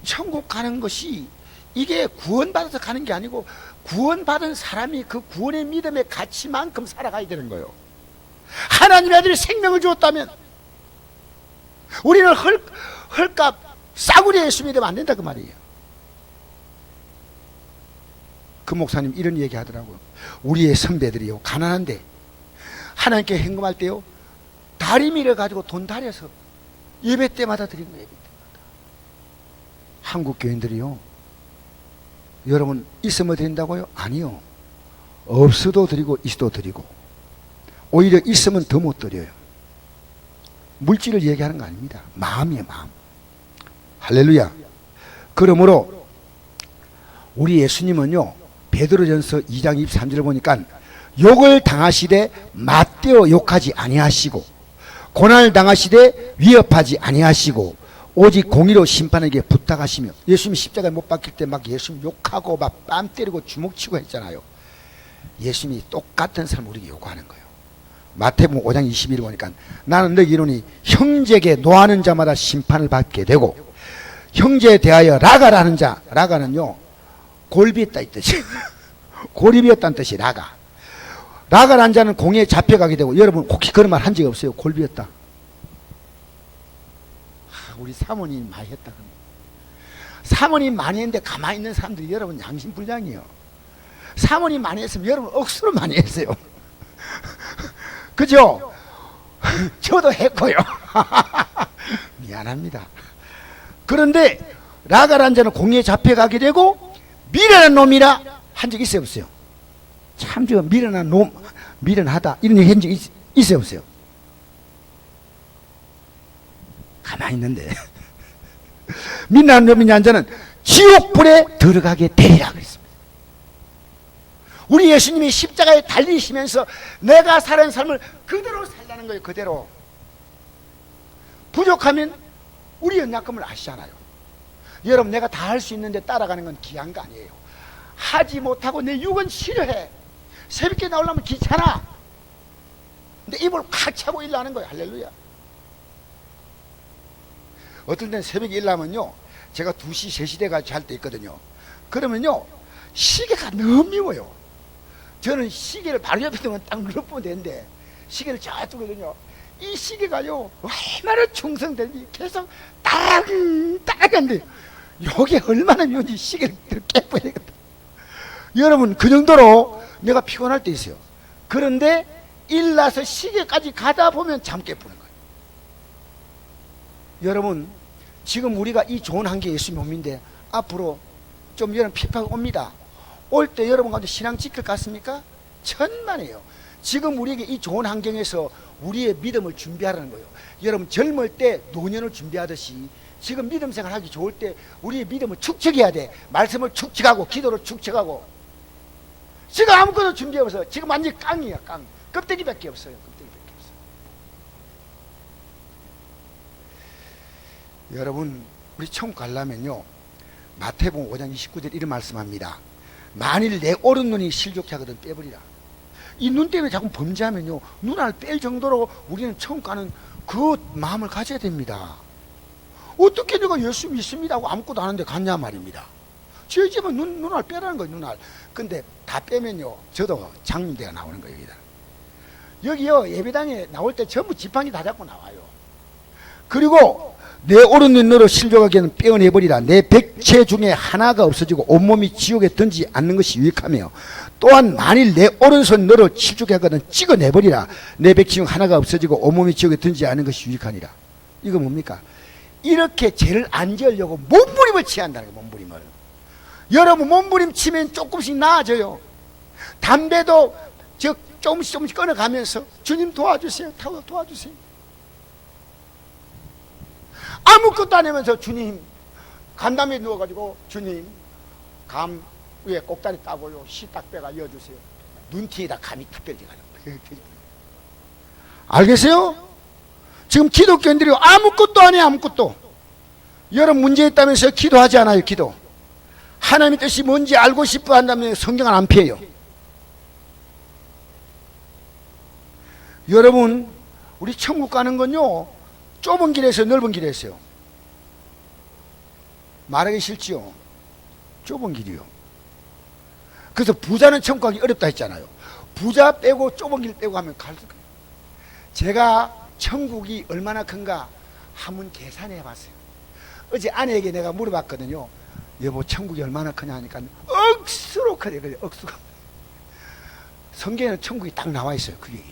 천국 가는 것이 이게 구원받아서 가는 게 아니고, 구원받은 사람이 그 구원의 믿음의 가치만큼 살아가야 되는 거예요. 하나님의 아들이 생명을 주었다면 우리는 헐값 싸구려 예수 믿으면 안 된다 그 말이에요. 그 목사님 이런 얘기 하더라고요. 우리의 선배들이요, 가난한데 하나님께 헌금할 때요, 다리미를 가지고 돈 달여서 예배 때마다 드린 거예요. 예배 때마다. 한국 교인들이요, 여러분 있으면 드린다고요? 아니요. 없어도 드리고 있어도 드리고, 오히려 있으면 더 못 드려요. 물질을 얘기하는 거 아닙니다. 마음이에요, 마음. 할렐루야. 그러므로 우리 예수님은요, 베드로전서 2장 23절을 보니까 욕을 당하시되 맞대어 욕하지 아니하시고, 고난을 당하시되 위협하지 아니하시고, 오직 공의로 심판에게 부탁하시며. 예수님이 십자가에 못 박힐 때 막 예수님 욕하고 막 뺨 때리고 주먹 치고 했잖아요. 예수님이 똑같은 삶을 우리에게 요구하는 거예요. 마태복음 5장 21을 보니까, 나는 너희 이르노니 형제에게 노하는 자마다 심판을 받게 되고, 형제에 대하여 라가라는 자, 라가는요 골비했다 이 뜻이에요. 고립이었다는 뜻이 라가. 라가라는 자는 공에 잡혀가게 되고. 여러분 혹시 그런 말 한 적 없어요? 골비였다. 우리 사모님 많이 했다. 사모님 많이 했는데 가만히 있는 사람들이 여러분 양심불량이에요. 사모님 많이 했으면 여러분 억수로 많이 했어요. 그죠? 저도 했고요. 미안합니다. 그런데 라가라는 자는 공에 잡혀가게 되고, 미련한 놈이라 한 적 있어요, 없어요? 참, 저 미련한 놈, 미련하다 이런 얘기 한 적 있어요, 없어요? 가만히 있는데 미련한 놈이냐 자는 지옥불에 들어가게 되리라 그랬습니다. 우리 예수님이 십자가에 달리시면서 내가 살은 삶을 그대로 살라는 거예요. 그대로. 부족하면 우리 연약함을 아시잖아요. 여러분, 내가 다 할 수 있는데 따라가는 건 귀한 거 아니에요. 하지 못하고 내 육은 싫어해. 새벽에 나오려면 귀찮아. 근데 입을 꽉 차고 일하는 거예요. 할렐루야. 어떨 땐 새벽에 일하면요, 제가 2시, 3시 돼가 잘 때 있거든요. 그러면요, 시계가 너무 미워요. 저는 시계를 바로 옆에 두면 딱 눌러보면 되는데, 시계를 잘 두거든요. 이 시계가요, 얼마나 충성된지 계속 딱 하는데, 이게 얼마나 미운지 시계를 깨버려야 되겠다. 여러분, 그 정도로 내가 피곤할 때 있어요. 그런데 일나서 시계까지 가다 보면 잠 깨부는 거예요. 여러분, 지금 우리가 이 좋은 환경에 예수님 옵니다. 앞으로 좀 여러분 핍박 옵니다. 올 때 여러분 가운데 신앙 지킬 것 같습니까? 천만에요. 지금 우리에게 이 좋은 환경에서 우리의 믿음을 준비하라는 거예요. 여러분, 젊을 때 노년을 준비하듯이 지금 믿음 생활하기 좋을 때 우리의 믿음을 축적해야 돼. 말씀을 축적하고 기도를 축적하고. 지금 아무것도 준비 없어. 지금 완전히 깡이야, 깡. 껍데기밖에 없어요. 껍데기밖에 없어요. 여러분, 우리 천국 가려면요, 마태복음 5장 29절 이런 말씀합니다. 만일 내 오른눈이 실족케 하거든 빼버리라. 이 눈 때문에 자꾸 범죄하면요, 눈알 뺄 정도로 우리는 천국 가는 그 마음을 가져야 됩니다. 어떻게 내가 예수 믿습니다 하고 아무것도 안 하는데 갔냐 말입니다. 저희 집은 눈알 빼라는 거예요, 눈알. 근데 다 빼면요, 저도 장님대가 나오는 거예요, 여기다. 여기요, 예배당에 나올 때 전부 지팡이 다 잡고 나와요. 그리고 내 오른눈 너로 실족하게는 빼어내버리라. 내 백체 중에 하나가 없어지고 온몸이 지옥에 던지지 않는 것이 유익하며, 또한 만일 내 오른손 너로 실족해 하거든 찍어내버리라. 내 백체 중 하나가 없어지고 온몸이 지옥에 던지지 않는 것이 유익하니라. 이거 뭡니까? 이렇게 죄를 안 지으려고 몸부림을 취한다는 거예요. 몸부림을. 여러분 몸부림치면 조금씩 나아져요. 담배도 조금씩 끊어가면서 주님 도와주세요. 도와주세요. 아무것도 안 하면서 주님 간담에 누워가지고 주님 감 위에 꼭다리 따고요. 씨 딱 빼가 이어주세요. 눈티에다 감이 탁 떨어져가요. 알겠어요? 지금 기독교인들이 아무것도 안 해요. 아무것도. 여러분 문제 있다면서 기도하지 않아요. 기도. 하나님의 뜻이 뭔지 알고 싶어 한다면 성경을 안 피해요. 여러분 우리 천국 가는 건요 좁은 길에서 넓은 길에서요. 말하기 싫지요. 좁은 길이요. 그래서 부자는 천국 가기 어렵다 했잖아요. 부자 빼고 좁은 길 빼고 하면 갈 수 있어요. 제가 천국이 얼마나 큰가 한번 계산해 봤어요. 어제 아내에게 내가 물어봤거든요. 여보 천국이 얼마나 크냐 하니까 억수로 크대. 그래 억수가. 성경에는 천국이 딱 나와 있어요. 그게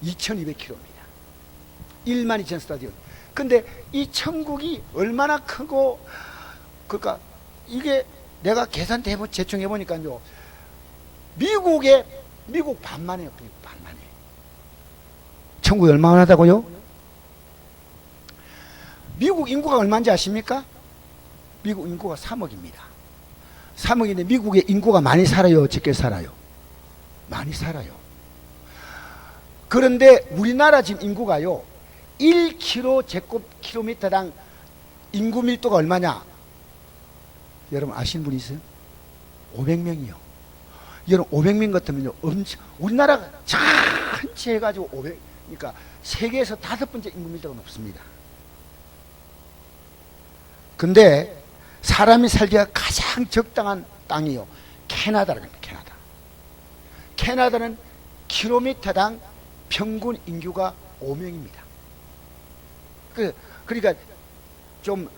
2200km입니다. 12,000 스타디온. 근데 이 천국이 얼마나 크고 그러니까 이게 내가 계산 대충 해보니까요. 미국 반만 해요. 미국 반만 해. 천국이 얼마나 하다고요? 미국 인구가 얼마인지 아십니까? 미국 인구가 3억입니다. 3억인데 미국의 인구가 많이 살아요? 적게 살아요? 많이 살아요. 그런데 우리나라 지금 인구가요 1km/제곱킬로미터당 인구 밀도가 얼마냐? 여러분 아시는 분 있어요? 500명이요. 여러분 500명 같으면요 엄청 우리나라가 전체 해가지고 500 그러니까 세계에서 5번째 인구 밀도가 높습니다. 근데 사람이 살기가 가장 적당한 땅이요 캐나다라고 합니다. 캐나다는 킬로미터당 평균 인구가 5명입니다. 그러니까 좀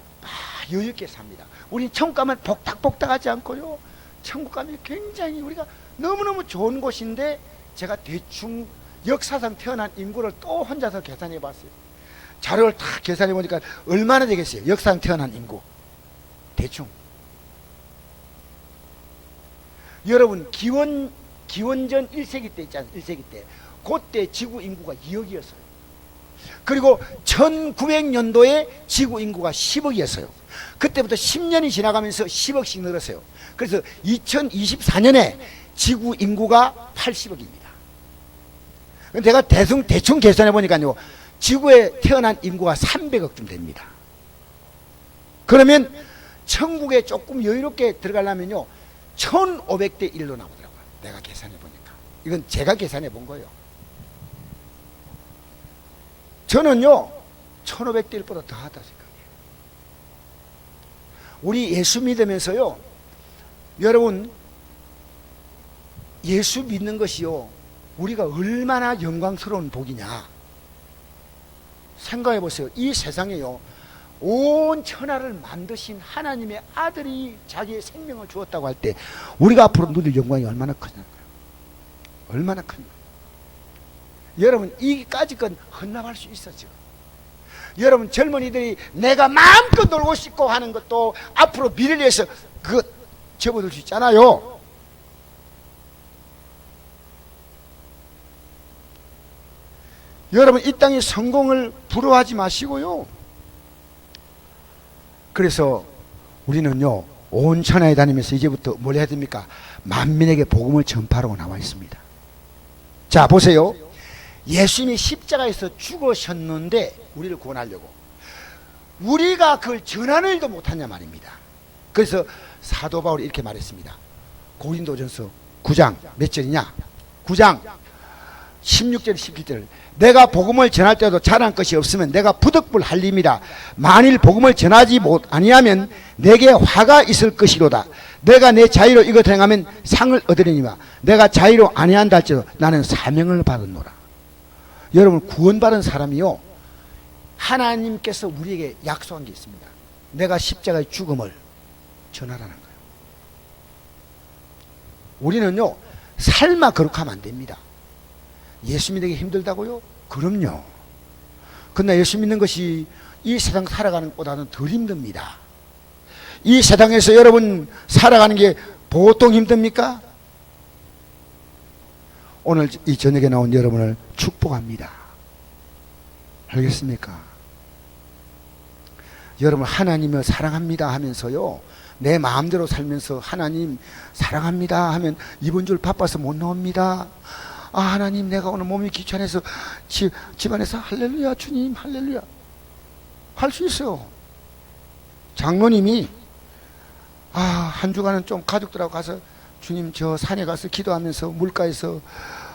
여유있게 삽니다. 우리 천국 가면 복닥복닥하지 않고요. 천국 가면 굉장히 우리가 너무너무 좋은 곳인데 제가 대충 역사상 태어난 인구를 또 혼자서 계산해 봤어요. 자료를 다 계산해 보니까 얼마나 되겠어요? 역사상 태어난 인구. 대충. 여러분 기원전 1세기 때 있잖아요. 1세기 때. 그때 지구 인구가 2억이었어요. 그리고 1900년도에 지구 인구가 10억이었어요. 그때부터 10년이 지나가면서 10억씩 늘었어요. 그래서 2024년에 지구 인구가 80억입니다. 내가 대충 계산해 보니까요. 지구에 태어난 인구가 300억쯤 됩니다. 그러면 천국에 조금 여유롭게 들어가려면요. 1500대 1로 나오더라고요. 내가 계산해 보니까. 이건 제가 계산해 본 거예요. 저는요 1500대 1보다 더 하다 생각해요. 우리 예수 믿으면서요 여러분 예수 믿는 것이요 우리가 얼마나 영광스러운 복이냐 생각해 보세요. 이 세상에요 온 천하를 만드신 하나님의 아들이 자기의 생명을 주었다고 할 때 우리가 앞으로 누릴 영광이 얼마나 크냐고요. 얼마나 크냐. 여러분 이까짓 건 헌납할 수 있어. 지금 여러분 젊은이들이 내가 마음껏 놀고 싶고 하는 것도 앞으로 미래를 위해서 그거 접어들 수 있잖아요. 여러분 이 땅의 성공을 부러워하지 마시고요. 그래서 우리는요 온 천하에 다니면서 이제부터 뭘 해야 됩니까? 만민에게 복음을 전파하라고 나와 있습니다. 자 보세요. 예수님이 십자가에서 죽으셨는데 우리를 구원하려고 우리가 그걸 전하는 일도 못하냐 말입니다. 그래서 사도 바울이 이렇게 말했습니다. 고린도전서 9장 몇 절이냐? 9장 16절 17절 내가 복음을 전할 때도 잘한 것이 없으면 내가 부득불 할림이라. 만일 복음을 전하지 아니하면 내게 화가 있을 것이로다. 내가 내 자유로 이것 행하면 상을 얻으리니와 내가 자유로 아니한다 할지라도 나는 사명을 받았노라. 여러분 구원받은 사람이요 하나님께서 우리에게 약속한 게 있습니다. 내가 십자가의 죽음을 전하라는 거예요. 우리는요 삶아 거룩하면 안 됩니다. 예수 믿기 힘들다고요? 그럼요. 그러나 예수 믿는 것이 이 세상 살아가는 것보다는 덜 힘듭니다. 이 세상에서 여러분 살아가는 게 보통 힘듭니까? 오늘 이 저녁에 나온 여러분을 축복합니다. 알겠습니까? 여러분 하나님을 사랑합니다 하면서요, 내 마음대로 살면서 하나님 사랑합니다 하면 이번 주 바빠서 못 나옵니다. 아, 하나님 내가 오늘 몸이 귀찮아서 집안에서 할렐루야 주님 할렐루야 할 수 있어요. 장로님이 한 주간은 좀 가족들하고 가서 주님 저 산에 가서 기도하면서 물가에서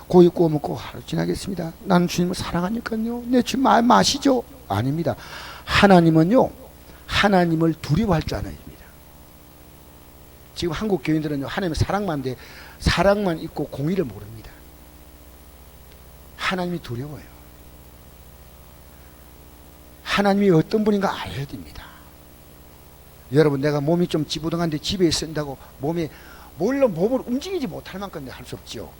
고기 구워 먹고 하루 지나겠습니다. 나는 주님을 사랑하니까요. 내 주님 마시죠. 아닙니다. 하나님은요, 하나님을 두려워할 줄 알아야 됩니다. 지금 한국 교인들은요, 하나님의 사랑만인데 사랑만 있고 공의를 모릅니다. 하나님이 두려워요. 하나님이 어떤 분인가 알아야 됩니다. 여러분, 내가 몸이 좀 찌부둥한데 집에 있는다고 물론 몸을 움직이지 못할 만큼 할 수 없죠.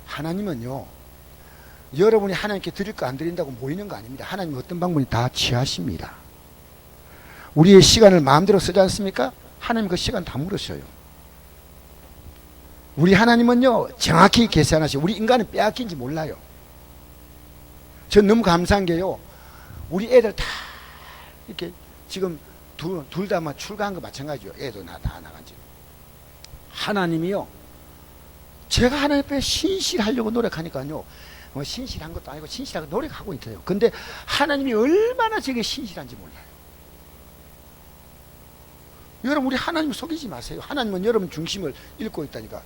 하나님은요, 여러분이 하나님께 드릴 거 안 드린다고 모이는 거 아닙니다. 하나님 어떤 방법이 다 취하십니다. 우리의 시간을 마음대로 쓰지 않습니까? 하나님 그 시간 다 물으셔요. 우리 하나님은요, 정확히 계산하시고, 우리 인간은 빼앗긴지 몰라요. 전 너무 감사한 게요, 우리 애들 다 이렇게 지금 둘 다 출가한 거 마찬가지죠. 애도 다 나간 지. 하나님이요, 제가 하나님 앞에 신실하려고 노력하니까요, 신실한 것도 아니고 신실하게 노력하고 있어요. 근데 하나님이 얼마나 제게 신실한지 몰라요. 여러분, 우리 하나님 속이지 마세요. 하나님은 여러분 중심을 읽고 있다니까.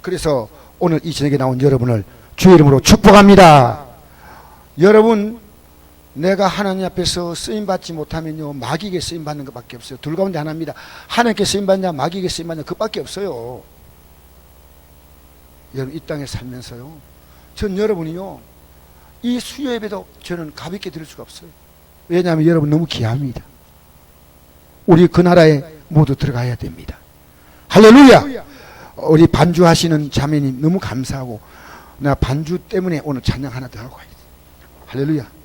그래서 오늘 이 저녁에 나온 여러분을 주의 이름으로 축복합니다. 여러분, 내가 하나님 앞에서 쓰임받지 못하면요, 마귀에게 쓰임받는 것밖에 없어요. 둘 가운데 하나입니다. 하나님께 쓰임받냐 마귀에게 쓰임받냐 그것밖에 없어요. 여러분, 이 땅에 살면서요, 전 여러분이요, 이 수요 예배도 저는 가볍게 드릴 수가 없어요. 왜냐하면 여러분 너무 귀합니다. 우리 그 나라에 모두 들어가야 됩니다. 할렐루야. 우리 반주하시는 자매님 너무 감사하고, 나 반주 때문에 오늘 찬양 하나 더 하고 가야지. 할렐루야.